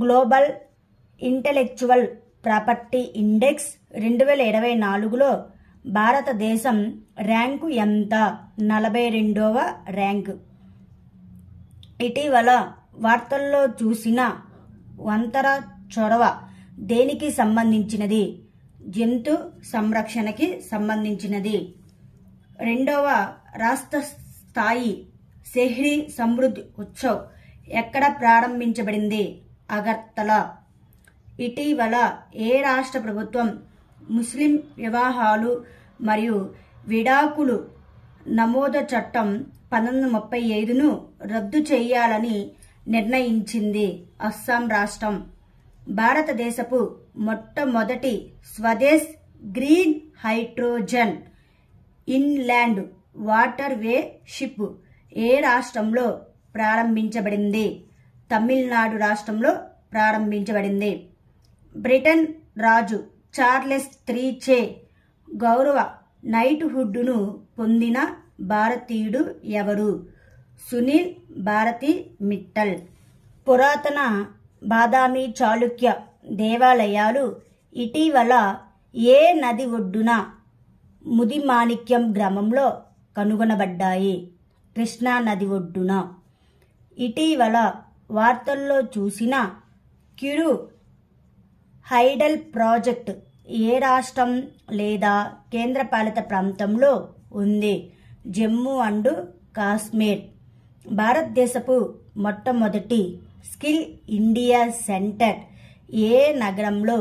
Global intellectual property index 2024లో భారతదేశం rank ఎంత? 42వ ర్యాంకు. ఇటీవల వార్తల్లో చూసిన వంతర చొరవ దేనికి సంబంధించినది? జంతు సంరక్షణకి సంబంధించినది. 2వ రాష్ట్ర స్థాయి సెహ్రీ సమృద్ధి ఉత్సవ్ ఎక్కడ ప్రారంభించబడింది? అగర్తల. ఇటీవల ఏ రాష్ట్ర ప్రభుత్వం ముస్లిం వివాహాలు మరియు విడాకులు నమోదు చట్టం 1935ను రద్దు చేయాలని నిర్ణయించింది? అస్సాం రాష్ట్రం. భారతదేశపు మొట్టమొదటి Swadesh green hydrogen inland water way ship ఏ రాష్ట్రంలో ప్రారంభించబడింది? తమిళనాడు రాష్ట్రంలో ప్రారంభించబడింది. బ్రిటన్ రాజు చార్లెస్ III చే గౌరవ నైట్హుడ్ను పొందిన భారతీయుడు ఎవరు? సునీల్ భారతి మిట్టల్. పురాతన బాదామి చాళుక్య దేవాలయాలు ఇటీవల ఏ నది ఒడ్డున ముదిమాణిక్యం గ్రామంలో కనుగొనబడ్డాయి? కృష్ణా నది ఒడ్డున. ఇటీవల వార్తల్లో చూసిన కిరు హైడల్ ప్రాజెక్ట్ ఏ రాష్ట్రం లేదా కేంద్రపాలిత ప్రాంతంలో ఉంది? జమ్మూ అండ్ కాశ్మీర్. భారతదేశపు మొట్టమొదటి స్కిల్ ఇండియా సెంటర్ ఏ నగరంలో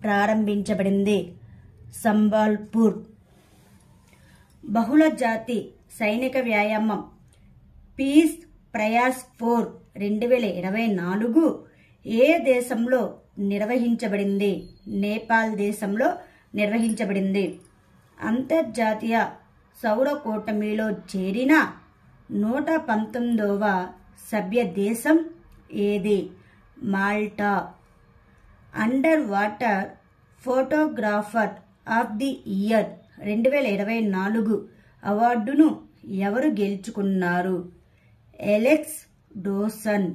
ప్రారంభించబడింది? సంబల్పూర్. బహుళ జాతి సైనిక వ్యాయామం పీస్ ప్రయాస్ 4 2024 ఏ దేశంలో నిర్వహించబడింది? నేపాల్ దేశంలో నిర్వహించబడింది. అంతర్జాతీయ సౌర కూటమిలో చేరిన 119వ సభ్య దేశం ఏది? Malta. Under water photographer of the year 2024 అవార్డును ఎవరు గెలుచుకున్నారు? ఎలెక్స్ డోసన్.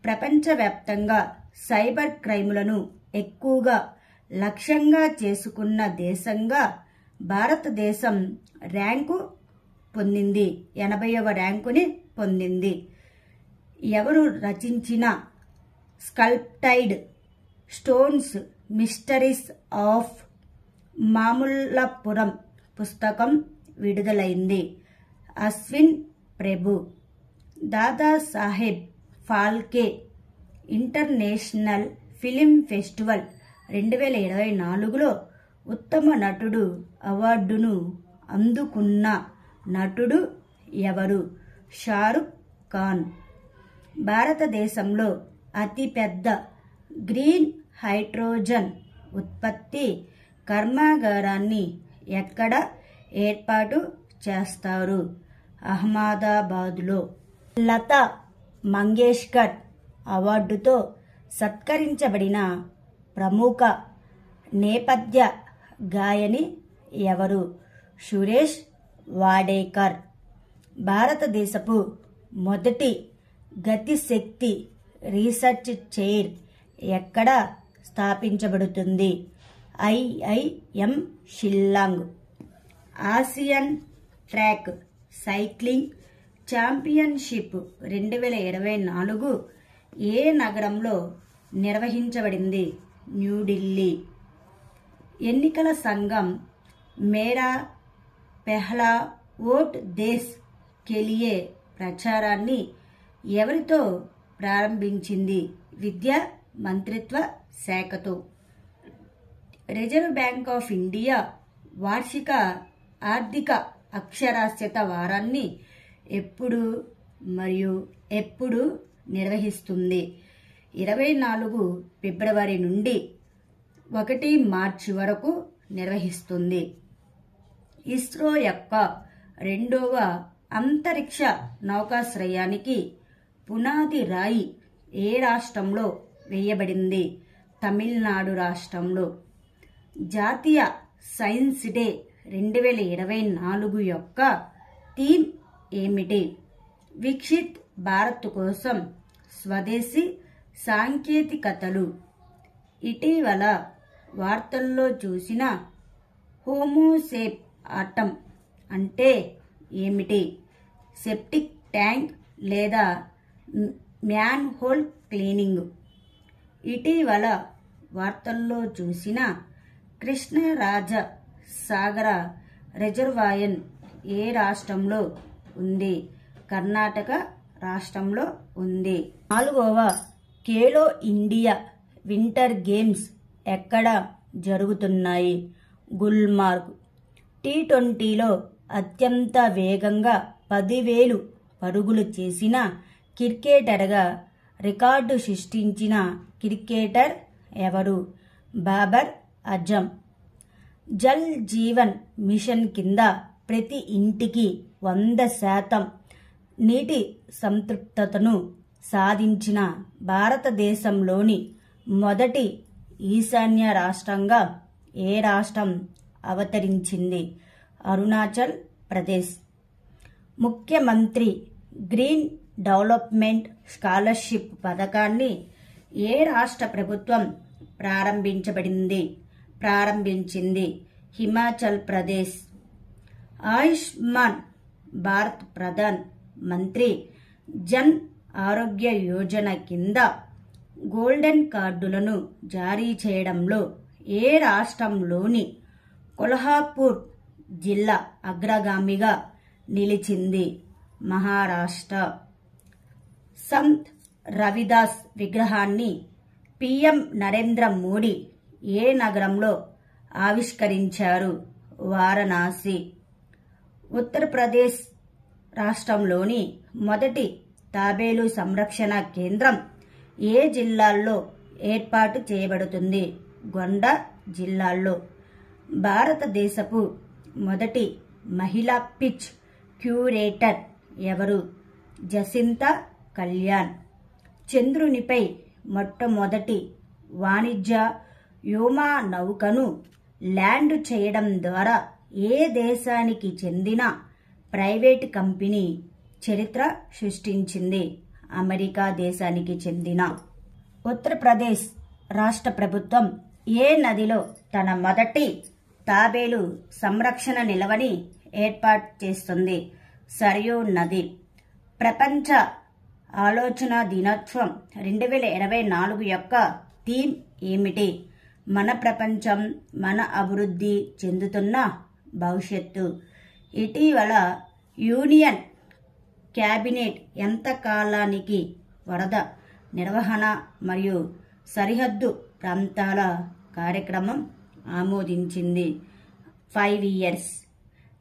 ప్రపంచవ్యాప్తంగా సైబర్ క్రైములను ఎక్కువగా లక్ష్యంగా చేసుకున్న దేశంగా భారతదేశం ర్యాంకు పొందింది. 80వ ర్యాంకుని పొందింది. ఎవరు రచించిన sculpted stones mysteries of Mamallapuram పుస్తకం విడుదలైంది? Ashwin Prabhu. Dadasaheb Phalke international film festival 2024లో ఉత్తమ నటుడు అవార్డును అందుకున్న నటుడు ఎవరు? షారుఖ్ ఖాన్. భారతదేశంలో అతిపెద్ద గ్రీన్ హైడ్రోజన్ ఉత్పత్తి కర్మాగారాన్ని ఎక్కడ ఏర్పాటు చేస్తారు? అహ్మదాబాద్లో. లతా మంగేష్కర్ అవార్డుతో సత్కరించబడిన ప్రముఖ నేపథ్య గాయని ఎవరు? సురేష్ వాడేకర్. భారతదేశపు మొదటి గతిశక్తి రీసెర్చ్ చైర్ ఎక్కడ స్థాపించబడుతుంది? IIM Shillong. Asian track cycling championship 2024 ఏ నగరంలో నిర్వహించబడింది? న్యూఢిల్లీ. ఎన్నికల సంఘం మేరా పెహ్లా ఓట్ దేశ్ కెలియే ప్రచారాన్ని ఎవరితో ప్రారంభించింది? విద్యా మంత్రిత్వ శాఖతో. రిజర్వ్ బ్యాంక్ ఆఫ్ ఇండియా వార్షిక ఆర్థిక అక్షరాస్యత వారాన్ని ఎప్పుడు మరియు ఎప్పుడు నిర్వహిస్తుంది? 24 ఫిబ్రవరి నుండి 1 మార్చి వరకు నిర్వహిస్తుంది. ఇస్రో యొక్క 2వ అంతరిక్ష నౌకాశ్రయానికి పునాది రాయి ఏ రాష్ట్రంలో వేయబడింది? తమిళనాడు రాష్ట్రంలో. జాతీయ సైన్స్ డే 2024 యొక్క థీమ్ ఏమిటి? వికసిత్ భారత్ కోసం స్వదేశీ సాంకేతికతలు. ఇటీవల వార్తల్లో చూసిన హోమోసేప్ ఆటం అంటే ఏమిటి? సెప్టిక్ ట్యాంక్ లేదా మ్యాన్ హోల్ క్లీనింగ్. ఇటీవల వార్తల్లో చూసిన కృష్ణరాజ సాగర రిజర్వాయర్ ఏ రాష్ట్రంలో ఉంది? కర్ణాటక రాష్ట్రంలో ఉంది. 4వ ఖేలో ఇండియా వింటర్ గేమ్స్ ఎక్కడ జరుగుతున్నాయి? గుల్మార్గ్. టీ20లో అత్యంత వేగంగా 10,000 పరుగులు చేసిన క్రికెటర్గా రికార్డు సృష్టించిన క్రికెటర్ ఎవరు? బాబర్ అజమ్. జల్ జీవన్ మిషన్ కింద ప్రతి ఇంటికి 100% నీటి సంతృప్తతను సాధించిన భారతదేశంలోని మొదటి ఈశాన్య రాష్ట్రంగా ఏ రాష్ట్రం అవతరించింది? అరుణాచల్ ప్రదేశ్. ముఖ్యమంత్రి గ్రీన్ డెవలప్మెంట్ స్కాలర్షిప్ పథకాన్ని ఏ రాష్ట్ర ప్రభుత్వం ప్రారంభించింది? హిమాచల్ ప్రదేశ్. ఆయుష్మాన్ భారత్ ప్రధాన్ మంత్రి జన్ ఆరోగ్య యోజన కింద గోల్డెన్ కార్డులను జారీ చేయడంలో ఏ రాష్ట్రంలోని కొల్హాపూర్ జిల్లా అగ్రగామిగా నిలిచింది? మహారాష్ట్ర. సంత్ రవిదాస్ విగ్రహాన్ని పీఎం నరేంద్ర మోడీ ఏ నగరంలో ఆవిష్కరించారు? వారణాసి. ఉత్తరప్రదేశ్ రాష్ట్రంలోని మొదటి తాబేలు సంరక్షణ కేంద్రం ఏ జిల్లాల్లో ఏర్పాటు చేయబడుతుంది? గోండా జిల్లాలో. భారతదేశపు మొదటి మహిళా పిచ్ క్యూరేటర్ ఎవరు? జసింతా కళ్యాణ్. చంద్రునిపై మొట్టమొదటి వాణిజ్య వ్యోమ నౌకను ల్యాండ్ చేయడం ద్వారా ఏ దేశానికి చెందిన ప్రైవేట్ కంపెనీ చరిత్ర సృష్టించింది? అమెరికా దేశానికి చెందిన. ఉత్తరప్రదేశ్ రాష్ట్ర ప్రభుత్వం ఏ నదిలో తన మొదటి తాబేలు సంరక్షణ నిలవని ఏర్పాటు చేస్తుంది? సరయూ నది. ప్రపంచ ఆలోచన దినోత్సవం 2024 యొక్క థీమ్ ఏమిటి? మన ప్రపంచం, మన అభివృద్ధి చెందుతున్న భవిష్యత్తు. ఇటీవల యూనియన్ క్యాబినెట్ ఎంత కాలానికి వరద నిర్వహణ మరియు సరిహద్దు ప్రాంతాల కార్యక్రమం ఆమోదించింది? 5 years.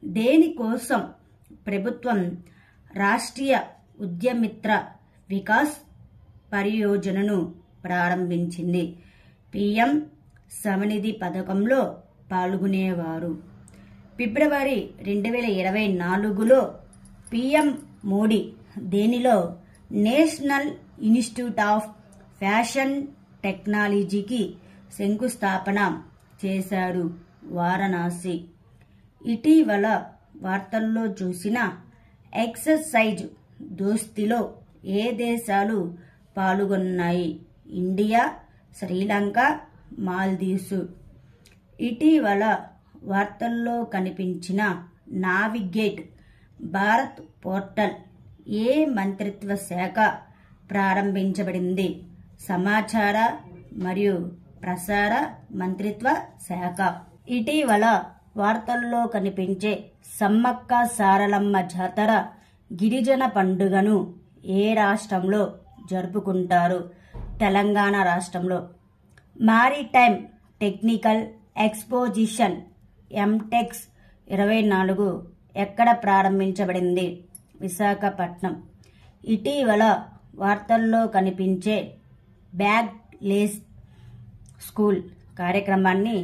దేనికోసం ప్రభుత్వం రాష్ట్రీయ ఉద్యమిత్ర వికాస్ పరియోజనను ప్రారంభించింది? పీఎం స్వనిధి పథకంలో పాల్గొనేవారు. ఫిబ్రవరి 2024లో పీఎం మోడీ దేనిలో నేషనల్ ఇన్స్టిట్యూట్ ఆఫ్ ఫ్యాషన్ టెక్నాలజీకి శంకుస్థాపన చేశారు? వారణాసి. ఇటీవల వార్తల్లో చూసిన ఎక్సర్సైజ్ దోస్తీలో ఏ దేశాలు పాల్గొన్నాయి? ఇండియా, శ్రీలంక, మాల్దీవ్స్. ఇటీవల వార్తల్లో కనిపించిన నావిగేట్ భారత్ పోర్టల్ ఏ మంత్రిత్వ శాఖ ప్రారంభించబడింది? సమాచార మరియు ప్రసార మంత్రిత్వ శాఖ. ఇటీవల వార్తల్లో కనిపించే సమ్మక్క సారలమ్మ జాతర గిరిజన పండుగను ఏ రాష్ట్రంలో జరుపుకుంటారు? తెలంగాణ రాష్ట్రంలో. మారిటైమ్ టెక్నికల్ ఎక్స్పోజిషన్ ఎంటెక్స్ 24 ఎక్కడ ప్రారంభించబడింది? విశాఖపట్నం. ఇటీవల వార్తల్లో కనిపించే బ్యాగ్ లెస్ స్కూల్ కార్యక్రమాన్ని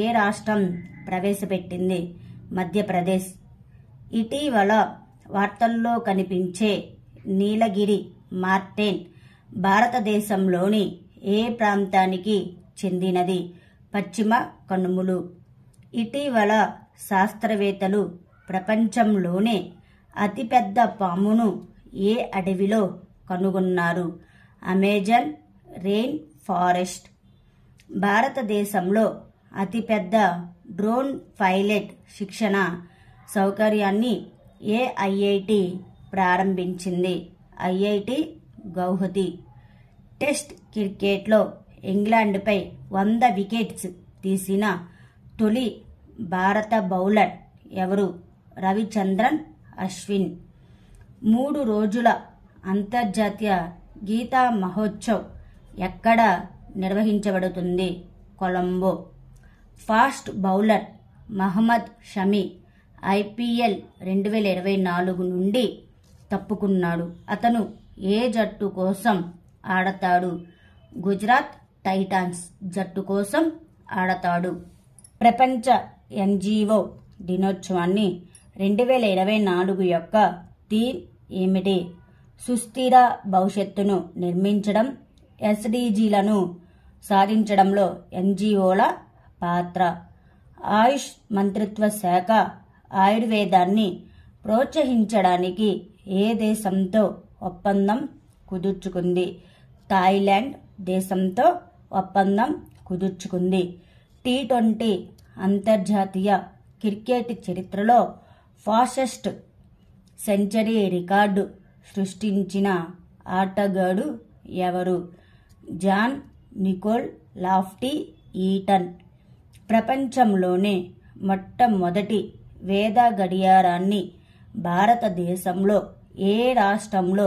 ఏ రాష్ట్రం ప్రవేశపెట్టింది? మధ్యప్రదేశ్. ఇటీవల వార్తల్లో కనిపించే నీలగిరి మార్టెన్ భారతదేశంలోని ఏ ప్రాంతానికి చెందినది? పశ్చిమ కనుమలు. ఇటీవల శాస్త్రవేత్తలు ప్రపంచంలోనే అతిపెద్ద పామును ఏ అడవిలో కనుగొన్నారు? Amazon rain forest. భారతదేశంలో అతిపెద్ద డ్రోన్ పైలట్ శిక్షణ సౌకర్యాన్ని ఏ ఐఐటి ప్రారంభించింది? ఐఐటి గౌహతి. టెస్ట్ క్రికెట్లో ఇంగ్లాండ్పై 100 వికెట్స్ తీసిన తొలి భారత బౌలర్ ఎవరు? రవిచంద్రన్ అశ్విన్. 3 రోజుల అంతర్జాతీయ గీతా మహోత్సవ్ ఎక్కడ నిర్వహించబడుతుంది? Colombo. Fast bowler Mohammed Shami IPL 2024 నుండి తప్పుకున్నాడు. అతను ఏ జట్టు కోసం ఆడతాడు? గుజరాత్ టైటాన్స్ జట్టు కోసం ఆడతాడు. ప్రపంచ ఎన్జీఓ దినోత్సవాన్ని 2024 యొక్క థీమ్ ఏమిటి? సుస్థిర భవిష్యత్తును నిర్మించడం, ఎస్డీజీలను సాధించడంలో ఎన్జీఓల పాత్ర. ఆయుష్ మంత్రిత్వ శాఖ ఆయుర్వేదాన్ని ప్రోత్సహించడానికి ఏ దేశంతో ఒప్పందం కుదుర్చుకుంది? థాయిలాండ్ దేశంతో ఒప్పందం కుదుర్చుకుంది. T20 అంతర్జాతీయ క్రికెట్ చరిత్రలో ఫాస్టెస్ట్ సెంచరీ రికార్డు సృష్టించిన ఆటగాడు ఎవరు? John Nicol Lofty Eaton. ప్రపంచంలోనే మొట్టమొదటి వేద గడియారాన్ని భారతదేశంలో ఏ రాష్ట్రంలో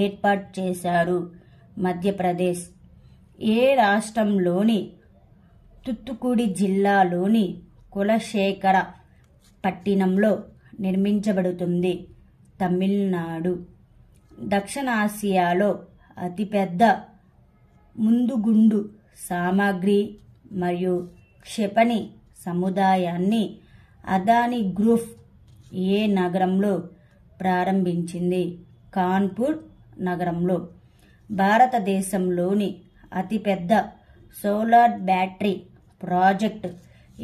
ఏర్పాటు చేశారు? మధ్యప్రదేశ్. ఏ రాష్ట్రంలోని తుత్తుకుడి జిల్లాలోని కులశేఖర పట్టినంలో నిర్మించబడుతుంది? తమిళనాడు. దక్షిణాసియాలో అతిపెద్ద ముందుగుండు సామాగ్రి మరియు క్షిపణి సముదాయాన్ని అదానీ గ్రూప్ ఏ నగరంలో ప్రారంభించింది? కాన్పూర్ నగరంలో. భారతదేశంలోని అతిపెద్ద సోలార్ బ్యాటరీ ప్రాజెక్టు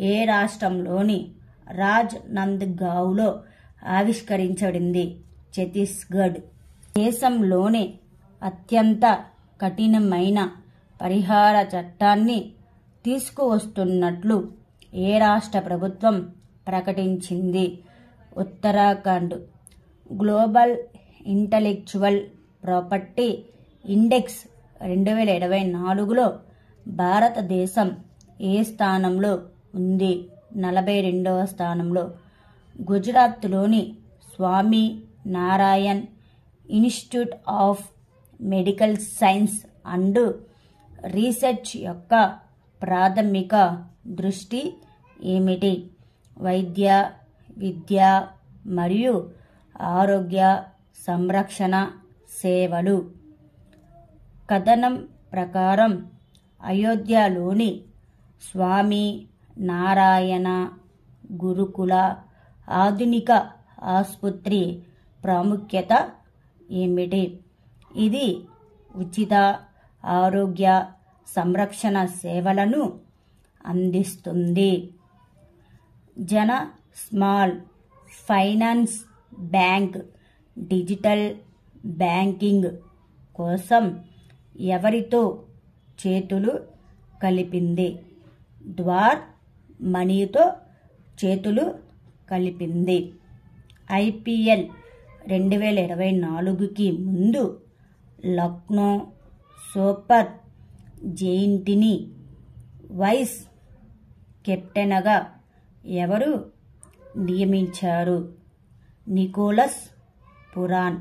ఏ రాష్ట్రంలోని రాజ్నంద్గావ్లో ఆవిష్కరించబడింది? ఛత్తీస్గఢ్. దేశంలోనే అత్యంత కఠినమైన పరిహార చట్టాన్ని తీసుకువస్తున్నట్లు ఏ రాష్ట్ర ప్రభుత్వం ప్రకటించింది? Uttarakhand. Global intellectual property index 2024లో భారతదేశం ఏ స్థానంలో ఉంది? 42వ స్థానంలో. గుజరాత్లోని Swami Narayan institute of medical science and research యొక్క ప్రాథమిక దృష్టి ఏమిటి? వైద్య, విద్య మరియు ఆరోగ్య సంరక్షణ సేవలు. కథనం ప్రకారం అయోధ్యలోని స్వామి నారాయణ గురుకుల ఆధునిక ఆసుపత్రి ప్రాముఖ్యత ఏమిటి? ఇది ఉచిత ఆరోగ్య సంరక్షణ సేవలను అందిస్తుంది. జన small finance bank digital banking కోసం ఎవరితో చేతులు కలిపింది? ద్వార్ మనీతో చేతులు కలిపింది. ఐపీఎల్ 2024కి ముందు లక్నో సూపర్ జెయింట్ని వైస్ కెప్టెన్గా ఎవరు నియమించారు? నికోలస్ పురాన్.